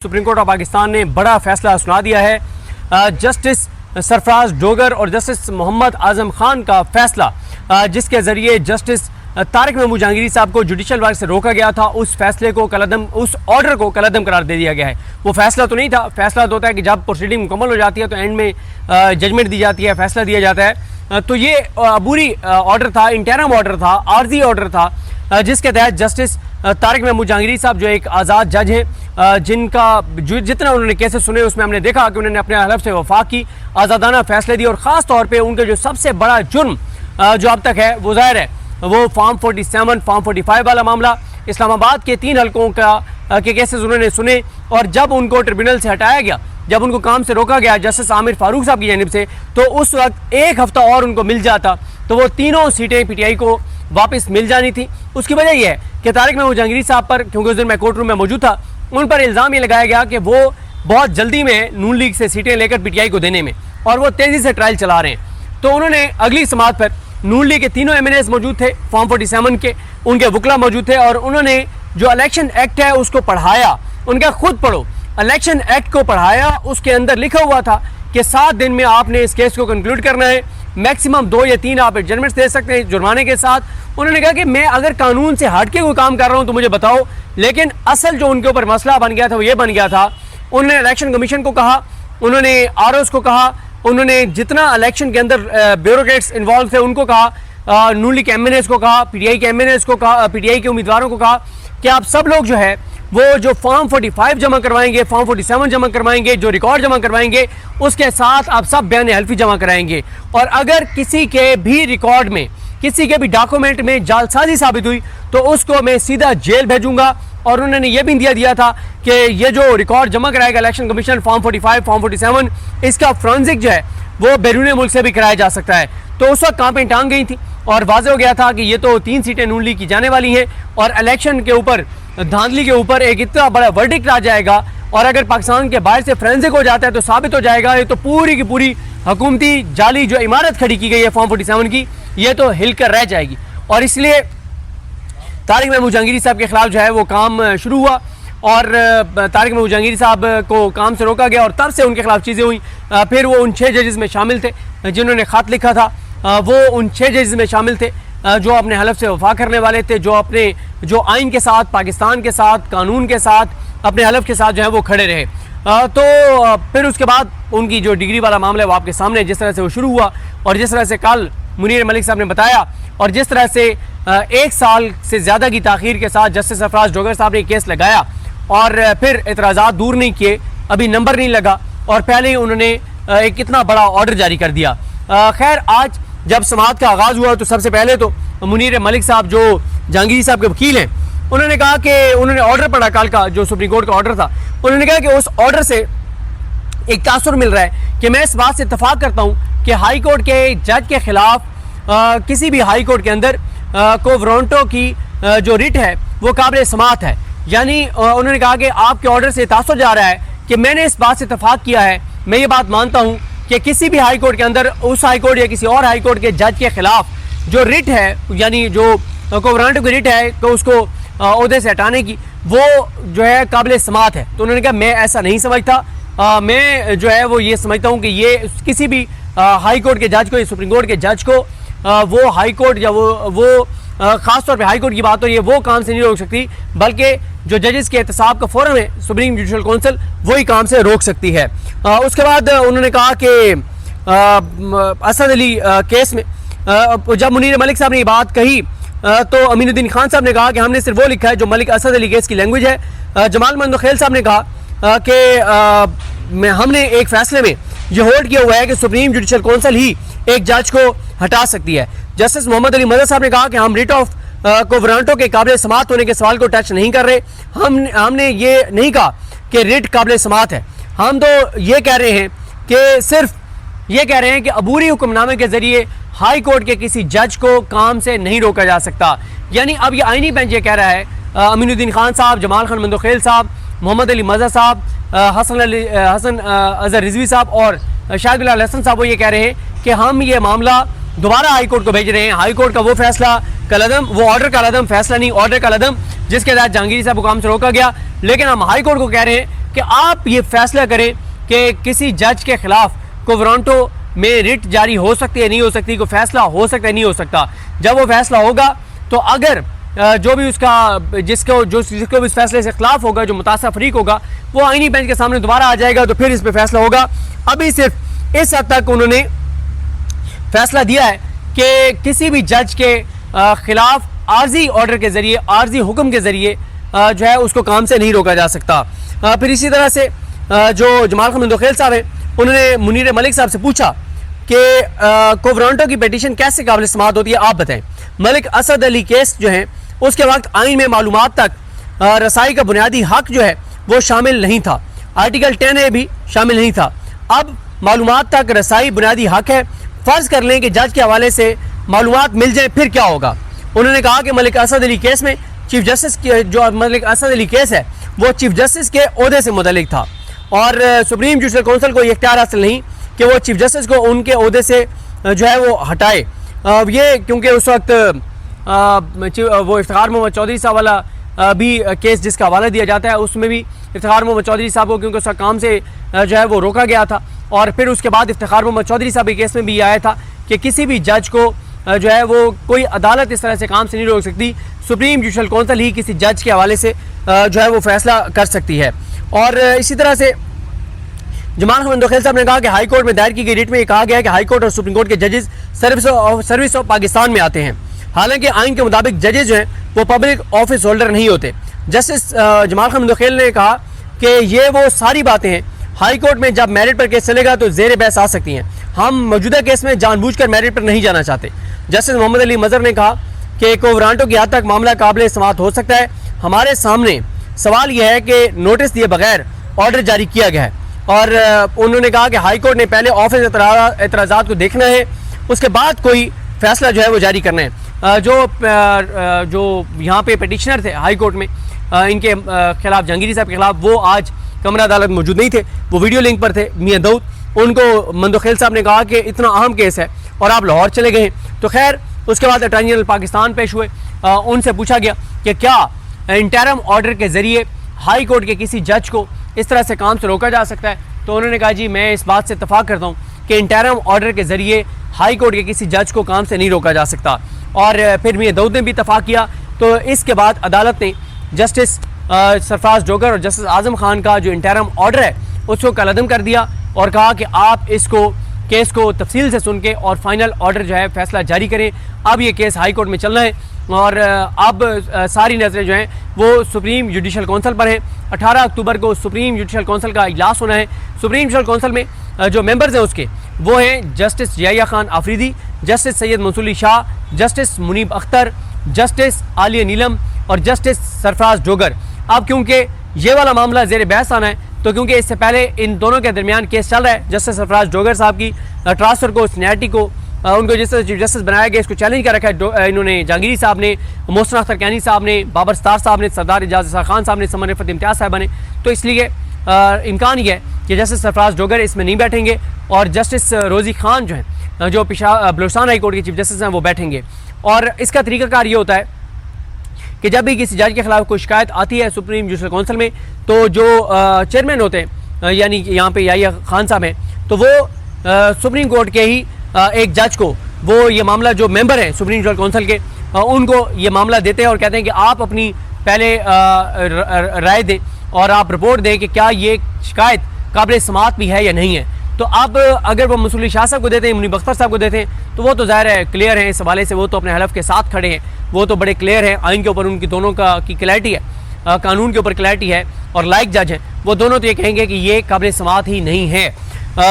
Supreme court of Pakistan ने बड़ा फैसला सुना दिया है। जस्टिस सरफराज डोगर और जस्टिस मोहम्मद आजम खान का फैसला, जिसके जरिए जस्टिस तारिक महमूद जहांगीरी साहब को जुडिशल वर्क से रोका गया था, उस फैसले को कलअदम, उस ऑर्डर को कलअदम करार दे दिया गया है। वो फैसला तो नहीं था, फैसला तो होता है कि जब प्रोसीडिंग मुकम्मल हो जाती है तो एंड में जजमेंट दी जाती है, फैसला दिया जाता है। तो ये अबूरी ऑर्डर था, इंटरम ऑर्डर था, आर्जी ऑर्डर था, जिसके तहत जस्टिस तारिक महमूद जहांगीरी साहब जो एक आज़ाद जज हैं, जितना उन्होंने केसेस सुने उसमें हमने देखा कि उन्होंने अपने हलफ से वफा की, आज़ादाना फैसले दिए और ख़ास तौर पे उनके जो सबसे बड़ा जुर्म जो अब तक है वो ज़ाहिर है वो फॉर्म 47, फॉर्म 45 वाला मामला, इस्लामाबाद के 3 हलकों के केसेस उन्होंने सुने और जब उनको ट्रिब्यूनल से हटाया गया, जब उनको काम से रोका गया जस्टिस आमिर फारूक साहब की जानिब से, तो उस वक्त एक हफ्ता और उनको मिल जाता तो वो तीनों सीटें पीटीआई को वापस मिल जानी थी। उसकी वजह यह है कि तारिक महमूद जहांगीरी साहब पर, क्योंकि उस दिन मैं कोर्ट रूम में मौजूद था, उन पर इल्ज़ाम ये लगाया गया कि वो बहुत जल्दी में नून लीग से सीटें लेकर पीटीआई को देने में और वो तेज़ी से ट्रायल चला रहे हैं। तो उन्होंने अगली समात पर नून लीग के तीनों एमएनएस मौजूद थे, फॉर्म 47 के उनके वकला मौजूद थे और उन्होंने जो इलेक्शन एक्ट है उसको पढ़ाया। उनका खुद पढ़ो, इलेक्शन एक्ट को पढ़ाया, उसके अंदर लिखा हुआ था कि 7 दिन में आपने इस केस को कंक्लूड करना है, मैक्सिमम 2 या 3 आप एडजमेंट्स दे सकते हैं जुर्माने के साथ। उन्होंने कहा कि मैं अगर कानून से हट के कोई काम कर रहा हूं तो मुझे बताओ, लेकिन असल जो उनके ऊपर मसला बन गया था वो ये बन गया था, उन्होंने इलेक्शन कमीशन को कहा, उन्होंने आरओस को कहा, उन्होंने जितना इलेक्शन के अंदर ब्यूरोक्रेट्स इन्वॉल्व थे उनको कहा, नून लीग के एमएनएस को कहा, पीटीआई के एमएनएस को कहा, पीटीआई के उम्मीदवारों को कहा कि आप सब लोग जो है वो जो फॉर्म 45 जमा करवाएंगे, फॉर्म 47 जमा करवाएंगे, जो रिकॉर्ड जमा करवाएंगे, उसके साथ आप सब बयान हल्फी जमा कराएंगे और अगर किसी के भी रिकॉर्ड में, किसी के भी डॉक्यूमेंट में जालसाजी साबित हुई तो उसको मैं सीधा जेल भेजूंगा। और उन्होंने ये भी दिया था कि ये जो रिकॉर्ड जमा कराएगा इलेक्शन कमीशन, फॉर्म 45, फॉर्म 47, इसका फ्रांसिक जो है वो बैरून मुल्क से भी कराया जा सकता है। तो उस वक्त कांपें टांग गई थी और वाज़ेह हो गया था कि ये तो 3 सीटें नून लीग की जाने वाली हैं और इलेक्शन के ऊपर, धांधली के ऊपर एक इतना बड़ा वर्डिक्ट आ जाएगा और अगर पाकिस्तान के बाहर से फ्रेंसिक हो जाता है तो साबित हो जाएगा ये तो पूरी की पूरी हुकूमती जाली जो इमारत खड़ी की गई है फॉर्म 47 की, ये तो हिलकर रह जाएगी। और इसलिए तारिक महमूद जहांगीरी साहब के खिलाफ जो है वो काम शुरू हुआ और तारिक महमूद जहांगीरी साहब को काम से रोका गया और तब से उनके खिलाफ चीज़ें हुई। फिर वो उन 6 जजेस में शामिल थे जिन्होंने ख़त लिखा था, वो उन 6 जजेस में शामिल थे जो अपने हलफ से वफा करने वाले थे, जो अपने जो आइन के साथ, पाकिस्तान के साथ, कानून के साथ, अपने हलफ के साथ जो है वो खड़े रहे। तो फिर उसके बाद उनकी जो डिग्री वाला मामला है वो आपके सामने जिस तरह से वो शुरू हुआ और जिस तरह से कल मुनीर मलिक साहब ने बताया और जिस तरह से 1 साल से ज़्यादा की ताख़ीर के साथ जस्टिस सरफराज डोगर साहब ने केस लगाया और फिर एतराज़ात दूर नहीं किए, अभी नंबर नहीं लगा और पहले ही उन्होंने एक कितना बड़ा ऑर्डर जारी कर दिया। खैर, आज जब समाअत का आगाज़ हुआ तो सबसे पहले तो मुनीर मलिक साहब जो जहांगीरी साहब के वकील हैं, उन्होंने कहा कि उन्होंने ऑर्डर पढ़ा कल का, जो सुप्रीम कोर्ट का ऑर्डर था, उन्होंने कहा कि उस ऑर्डर से एक तासुर मिल रहा है कि मैं इस बात से इत्तफाक करता हूँ कि हाई कोर्ट के जज के खिलाफ किसी भी हाई कोर्ट के अंदर को वारंटों की जो रिट है वो काबिल समाअत है। यानी उन्होंने कहा कि आपके ऑर्डर से तासुर जा रहा है कि मैंने इस बात से इत्तफाक किया है, मैं ये बात मानता हूँ कि किसी भी हाई कोर्ट के अंदर उस हाई कोर्ट या किसी और हाई कोर्ट के जज के खिलाफ जो रिट है, यानी जो वारंटों की रिट है तो उसको ओहदे से हटाने की, वो जो है काबिल समाअत है। तो उन्होंने कहा मैं ऐसा नहीं समझता, मैं जो है वो ये समझता हूँ कि ये किसी भी हाई कोर्ट के जज को या सुप्रीम कोर्ट के जज को वो हाई कोर्ट या वो ख़ास तौर पे हाई कोर्ट की बात हो रही है वो काम से नहीं रोक सकती, बल्कि जो जजेस के एहतसाब का फोरम है सुप्रीम जुडिशल काउंसिल, वही काम से रोक सकती है। उसके बाद उन्होंने कहा कि असद अली केस में जब मुनीर मलिक साहब ने ये बात कही तो अमीनुद्दीन खान साहब ने कहा कि हमने सिर्फ वो लिखा है जो मलिक असद अली केस की लैंग्वेज है। जमाल मंदखेल साहब ने कहा कि हमने एक फैसले में ये होल्ड किया हुआ है कि सुप्रीम जुडिशल काउंसिल ही एक जज को हटा सकती है। जस्टिस मोहम्मद अली मदद साहब ने कहा कि हम रिट ऑफ को वारंटों के काबिल समाअत होने के सवाल को टच नहीं कर रहे, हमने ये नहीं कहा कि रिट काबिल समाअत है, हम तो ये कह रहे हैं कि सिर्फ ये कह रहे हैं कि अबूरी हुक्मनामे के जरिए हाई कोर्ट के किसी जज को काम से नहीं रोका जा सकता। यानी अब ये आईनी बेंच ये कह रहा है, अमीनुद्दीन खान साहब, जमाल खान मंदखेल साहब, मोहम्मद अली मज़ा साहब, हसन अजहर रिजवी साहब और शाहिद बिलाल हसन साहब वो ये कह रहे हैं कि हम ये मामला दोबारा हाई कोर्ट को भेज रहे हैं। हाई कोर्ट का वो फैसला कलअदम, वो ऑर्डर कलअदम, फैसला नहीं ऑर्डर कलअदम, जिसके तहत जहांगीरी साहब को काम से रोका गया, लेकिन हम हाई कोर्ट को कह रहे हैं कि आप ये फैसला करें कि किसी जज के खिलाफ कोवरांटो में रिट जारी हो सकती है नहीं हो सकती, कोई फैसला हो सकता है नहीं हो सकता। जब वो फैसला होगा तो अगर जो भी उसका जिसको भी इस फैसले से खिलाफ होगा, जो मुतासर फरीक होगा, वो आईनी बेंच के सामने दोबारा आ जाएगा तो फिर इस पर फैसला होगा। अभी सिर्फ इस हद तक उन्होंने फैसला दिया है कि किसी भी जज के खिलाफ आर्जी ऑर्डर के जरिए, आर्जी हुक्म के जरिए जो है उसको काम से नहीं रोका जा सकता। फिर इसी तरह से जो जमाल खान मंदोखेल साहब हैं, उन्होंने मुनीर मलिक साहब से पूछा कि कोवरांटो की पिटीशन कैसे काबिल समाअत होती है, आप बताएं। मलिक असद अली केस जो है उसके वक्त आइन में मालूमात तक रसाई का बुनियादी हक जो है वो शामिल नहीं था, आर्टिकल 10A भी शामिल नहीं था। अब मालूमात तक रसाई बुनियादी हक है। फर्ज कर लें कि जज के हवाले से मालूमात मिल जाए, फिर क्या होगा। उन्होंने कहा कि मलिक असद अली केस में चीफ जस्टिस की जो मलिक असद अली केस है वो चीफ जस्टिस के ओहदे से मुतल्लिक था और सुप्रीम जुडिशल काउंसिल को ये इख्तियार हासिल नहीं कि वो चीफ जस्टिस को उनके ओहदे से जो है वो हटाए। ये क्योंकि उस वक्त वो इफ्तिखार मोहम्मद चौधरी साहब वाला भी केस जिसका हवाला दिया जाता है, उसमें भी इफ्तिखार मोहम्मद चौधरी साहब को क्योंकि उसका काम से जो है वो रोका गया था। और फिर उसके बाद इफ्तिखार मोहम्मद चौधरी साहब के केस में भी आया था कि किसी भी जज को जो है वो कोई अदालत इस तरह से काम से नहीं रोक सकती, सुप्रीम जुडिशल काउंसिल ही किसी जज के हवाले से जो है वो फैसला कर सकती है। और इसी तरह से जमाल खान मंदोखेल साहब ने कहा कि हाई कोर्ट में दायर की गई रिट में कहा गया है कि हाई कोर्ट और सुप्रीम कोर्ट के जजेस सर्विस ऑफ पाकिस्तान में आते हैं। हालांकि आइन के मुताबिक जजेस जो हैं वो पब्लिक ऑफिस होल्डर नहीं होते। जस्टिस जमाल खान मंदोखेल ने कहा कि ये वो सारी बातें हैं, हाई कोर्ट में जब मेरिट पर केस चलेगा तो जेर बहस आ सकती हैं। हम मौजूदा केस में जानबूझकर मेरिट पर नहीं जाना चाहते। जस्टिस मोहम्मद अली मजहर ने कहा कि कोवरांटो की हद तक मामला काबिल समाअत हो सकता है। हमारे सामने सवाल यह है कि नोटिस दिए बगैर ऑर्डर जारी किया गया है और उन्होंने कहा कि हाई कोर्ट ने पहले ऑफिस एतराज़ात को देखना है, उसके बाद कोई फैसला जो है वो जारी करना है। जो यहाँ पे पिटिशनर थे हाई कोर्ट में इनके खिलाफ, जहांगीरी साहब के खिलाफ, वो आज कमरा अदालत मौजूद नहीं थे, वो वीडियो लिंक पर थे, मियां दाऊद। उनको मंदोखेल साहब ने कहा कि इतना अहम केस है और आप लाहौर चले गए हैं। तो खैर उसके बाद अटॉर्नी जनरल पाकिस्तान पेश हुए, उनसे पूछा गया कि क्या इंटरम ऑर्डर के ज़रिए हाई कोर्ट के किसी जज को इस तरह से काम से रोका जा सकता है। तो उन्होंने कहा जी मैं इस बात से इत्तफाक करता हूँ कि इंटरम ऑर्डर के ज़रिए हाई कोर्ट के किसी जज को काम से नहीं रोका जा सकता। और फिर मियां दाऊद ने भी इत्तफाक किया। तो इसके बाद अदालत ने जस्टिस सरफराज डोगर और जस्टिस आजम खान का जो इंटरम ऑर्डर है उसको कलअदम कर दिया और कहा कि आप इसको केस को तफसील से सुन के और फाइनल ऑर्डर जो है फैसला जारी करें। अब ये केस हाई कोर्ट में चलना है और अब सारी नज़रें जो हैं वो सुप्रीम जुडिशल काउंसिल पर हैं। 18 अक्टूबर को सुप्रीम जुडिशल काउंसिल का इजलास होना है। सुप्रीम जुडिशल काउंसिल में जो मेंबर्स हैं उसके वो हैं justice Zia Khan Afridi, justice Syed Mansoor Ali Shah, justice Munib Akhtar, justice Aliya Neelum और जस्टिस सरफराज डोगर। अब क्योंकि ये वाला मामला ज़ेर बहस आना है तो क्योंकि इससे पहले इन दोनों के दरमियान केस चल रहा है, जस्टिस सरफराज डोगर साहब की ट्रांसफ़र को, सीनियरिटी को, उनको जिस तरह चीफ जस्टिस बनाया गया इसको चैलेंज कर रखा है इन्होंने, जहांगीरी साहब ने, मोहसिन अख्तर कैनी साहब ने, बाबर सत्तार साहब ने, सरदार एजाज खान साहब ने, समर रिफत इम्तियाज़ साहब ने। तो इसलिए इम्कान ये है कि जस्टिस सरफराज डोगर इसमें नहीं बैठेंगे और जस्टिस रोज़ी खान जो हैं जो बलूचिस्तान हाई कोर्ट के चीफ जस्टिस हैं वो बैठेंगे। और इसका तरीक़ाकार ये होता है कि जब भी किसी जज के खिलाफ कोई शिकायत आती है सुप्रीम जुडिशल काउंसिल में तो जो चेयरमैन होते हैं यानी यहाँ पे याहिया खान साहब हैं तो वो सुप्रीम कोर्ट के ही एक जज को वो ये मामला, जो मेंबर हैं सुप्रीम जुडिशल काउंसिल के, उनको ये मामला देते हैं और कहते हैं कि आप अपनी पहले राय दें और आप रिपोर्ट दें कि क्या ये शिकायत काबिल समाअत भी है या नहीं है। तो अब अगर वो मंसूर अली शाह साहब को देते हैं, मुनीब अख्तर साहब को देते हैं तो वो तो ज़ाहिर है क्लियर है इस हवाले से, वो तो अपने हलफ के साथ खड़े हैं, वो तो बड़े क्लियर हैं, आइन के ऊपर उनकी दोनों की क्लैरिटी है, कानून के ऊपर क्लैरिटी है और लाइक जज हैं, वो दोनों तो ये कहेंगे कि ये काबिल समाअत ही नहीं है।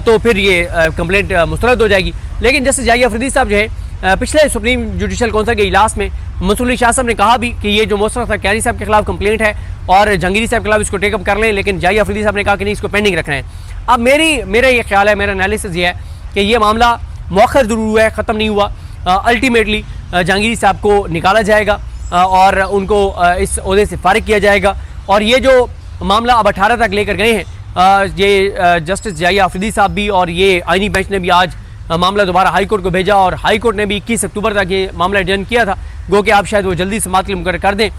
तो फिर ये कंप्लेंट मुस्तरद हो जाएगी। लेकिन जस्टिस जाहिया अफरीदी साहब जो है पिछले सुप्रीम जुडिशल काउंसिल के इजलास में मंसूर अली शाह साहब ने कहा भी कि ये जो मोहसिन अख्तर कैनी साहब के खिलाफ कंप्लेंट है और जहांगीरी साहब के खिलाफ इसको टेकअप कर लें, लेकिन जाहिया अफरीदी साहब ने कहा कि नहीं, इसको पेंडिंग रखना है। अब मेरा ये ख्याल है, मेरा एनालिसिस ये है कि ये मामला मौखर ज़रूर हुआ है, ख़त्म नहीं हुआ। अल्टीमेटली जहांगीरी साहब को निकाला जाएगा और उनको इस ओहदे से फारिग किया जाएगा। और ये जो मामला अब 18 तक लेकर गए हैं ये जस्टिस जाहिया अफरीदी साहब भी और ये आइनी बेंच ने भी आज मामला दोबारा हाई कोर्ट को भेजा और हाई कोर्ट ने भी 21 अक्टूबर तक ये मामला एडजर्न किया था, गो कि आप शायद वो जल्दी समाअत के लिए मुकर्रर कर दें।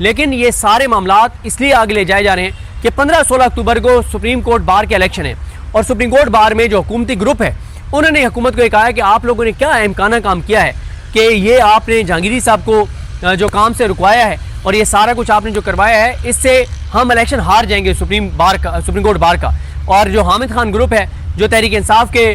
लेकिन ये सारे मामलात इसलिए आगे ले जाए जा रहे हैं कि 15-16 अक्टूबर को सुप्रीम कोर्ट बार के इलेक्शन है और सुप्रीम कोर्ट बार में जो हुकूमती ग्रुप है उन्होंने हुकूमत को ये कहा है कि आप लोगों ने क्या अहमकाना काम किया है कि ये आपने जहांगीरी साहब को जो काम से रुकवाया है और ये सारा कुछ आपने जो करवाया है, इससे हम इलेक्शन हार जाएंगे सुप्रीम कोर्ट बार का। और जो हामिद खान ग्रुप है जो तहरीक इंसाफ के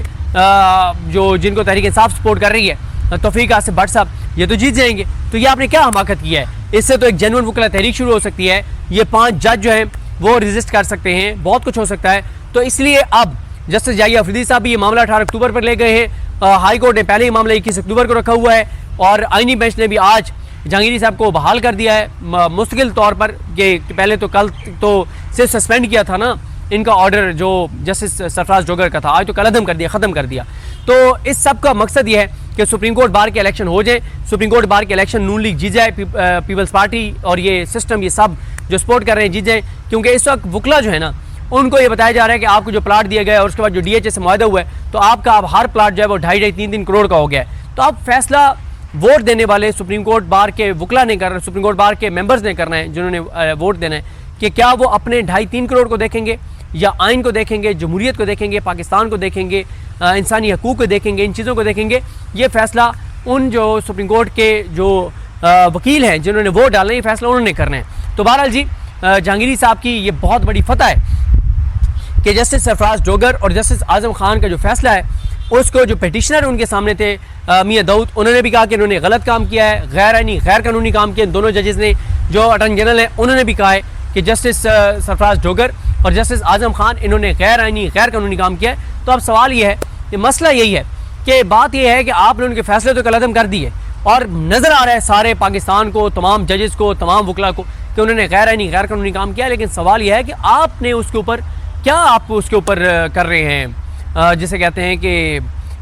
जिनको तहरीक इंसाफ सपोर्ट कर रही है, तौफीक आसिफ भट्ट साहब, ये तो जीत जाएंगे। तो ये आपने क्या हमाकत किया है? इससे तो एक जेन्युइन वकला तहरीक शुरू हो सकती है। ये 5 जज जो हैं वो रजिस्ट कर सकते हैं, बहुत कुछ हो सकता है। तो इसलिए अब जस्टिस जाहिया अफरीदी साहब भी ये मामला 18 अक्टूबर पर ले गए हैं। हाई कोर्ट ने पहले ही मामला 21 अक्टूबर को रखा हुआ है और आईनी बेंच ने भी आज जहांगीरी साहब को बहाल कर दिया है मुस्तकिल तौर पर। कि पहले तो कल तो सिर्फ सस्पेंड किया था ना इनका ऑर्डर जो जस्टिस सरफराज डोगर का था, आज तो कलअदम कर दिया, ख़त्म कर दिया। तो इस सब का मकसद ये है कि सुप्रीम कोर्ट बार के इलेक्शन हो जाए, सुप्रीम कोर्ट बार के इलेक्शन नून लीग जीत जाए, पीपल्स पार्टी और ये सिस्टम ये सब जो सपोर्ट कर रहे हैं जीत जाए। क्योंकि इस वक्त वकला जो है ना उनको ये बताया जा रहा है कि आपको जो प्लाट दिया गया है और उसके बाद जो DHA से मुआहदा हुआ है तो आपका अब हर प्लाट जो है वो 2.5-3 करोड़ का हो गया है। तो अब फैसला वोट देने वाले सुप्रीम कोर्ट बार के वकला ने करना, सुप्रीम कोर्ट बार के मेंबर्स ने करना है जिन्होंने वोट देना है कि क्या वो अपने 2.5-3 करोड़ को देखेंगे या आइन को देखेंगे, जमहूरियत को देखेंगे, पाकिस्तान को देखेंगे, इंसानी हकूक़ को देखेंगे, इन चीज़ों को देखेंगे। ये फैसला उन जो सुप्रीम कोर्ट के जो वकील हैं जिन्होंने वोट डालना है, ये फैसला उन्होंने करना है। तो बहरहाल जी जहांगीरी साहब की ये बहुत बड़ी फतह है कि जस्टिस सरफराज डोगर और जस्टिस आज़म खान का जो फैसला है उसको जो पिटिशनर उनके सामने थे मियां दाऊद, उन्होंने भी कहा कि इन्होंने गलत काम किया है, गैर आईनी गैर कानूनी काम किया। दोनों जजेस ने, जो अटॉर्नी जनरल है उन्होंने भी कहा है कि जस्टिस सरफराज डोगर और जस्टिस आज़म खान इन्होंने गैर आईनी गैर कानूनी काम किया है। तो अब सवाल ये है कि मसला यही है कि बात यह है कि आपने उनके फैसले तो कलअदम कर दिए और नज़र आ रहा है सारे पाकिस्तान को, तमाम जजेस को, तमाम वकला को कि उन्होंने गैर आईनी गैर कानूनी काम किया। लेकिन सवाल यह है कि आपने उसके ऊपर क्या आप उसके ऊपर कर रहे हैं, जिसे कहते हैं कि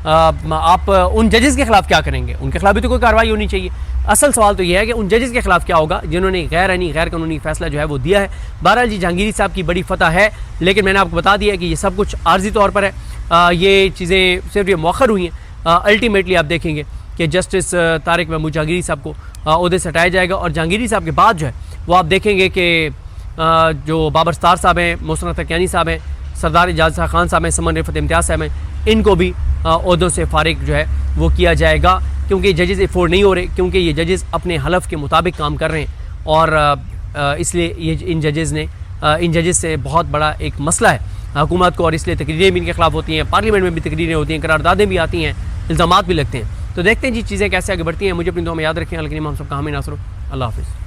आप उन जजेस के खिलाफ क्या करेंगे? उनके खिलाफ भी तो कोई कार्रवाई होनी चाहिए। असल सवाल तो यह है कि उन जजेस के खिलाफ क्या होगा जिन्होंने गैर आईनी गैर कानूनी फैसला जो है वो दिया है। बहरहाल जी जहांगीरी साहब की बड़ी फतह है, लेकिन मैंने आपको बता दिया कि ये सब कुछ आर्जी तौर पर है। ये चीज़ें सिर्फ ये मौखर हुई हैं। अल्टीमेटली आप देखेंगे कि जस्टिस तारिक महमूद जहांगीरी साहब को ओहदे से हटाया जाएगा और जहांगीरी साहब के बाद जो है वो आप देखेंगे कि जो बाबर सत्तार साहब हैं, मोहसिन तकियानी साहब हैं, सरदार एजाज खान साहब हैं, समन रिफत इम्तियाज़ साहब हैं, इनको भी ओहदों से फारिग जो है वो किया जाएगा। क्योंकि जजेस अफोर्ड नहीं हो रहे, क्योंकि ये जजेस अपने हलफ के मुताबिक काम कर रहे हैं और इसलिए ये इन जजेस से बहुत बड़ा एक मसला है हुकूमत को। और इसलिए तकरीरें भी इनके खिलाफ होती हैं, पार्लियामेंट में भी तकरीरें होती हैं, करारदादें भी आती हैं, इल्ज़ामात भी लगते हैं। तो देखते हैं जी चीज़ें कैसे आगे बढ़ती हैं। मुझे अपनी दुआ में याद रखें। लेकिन हम सब कहा में नासरो। अल्लाह हाफ़िज़।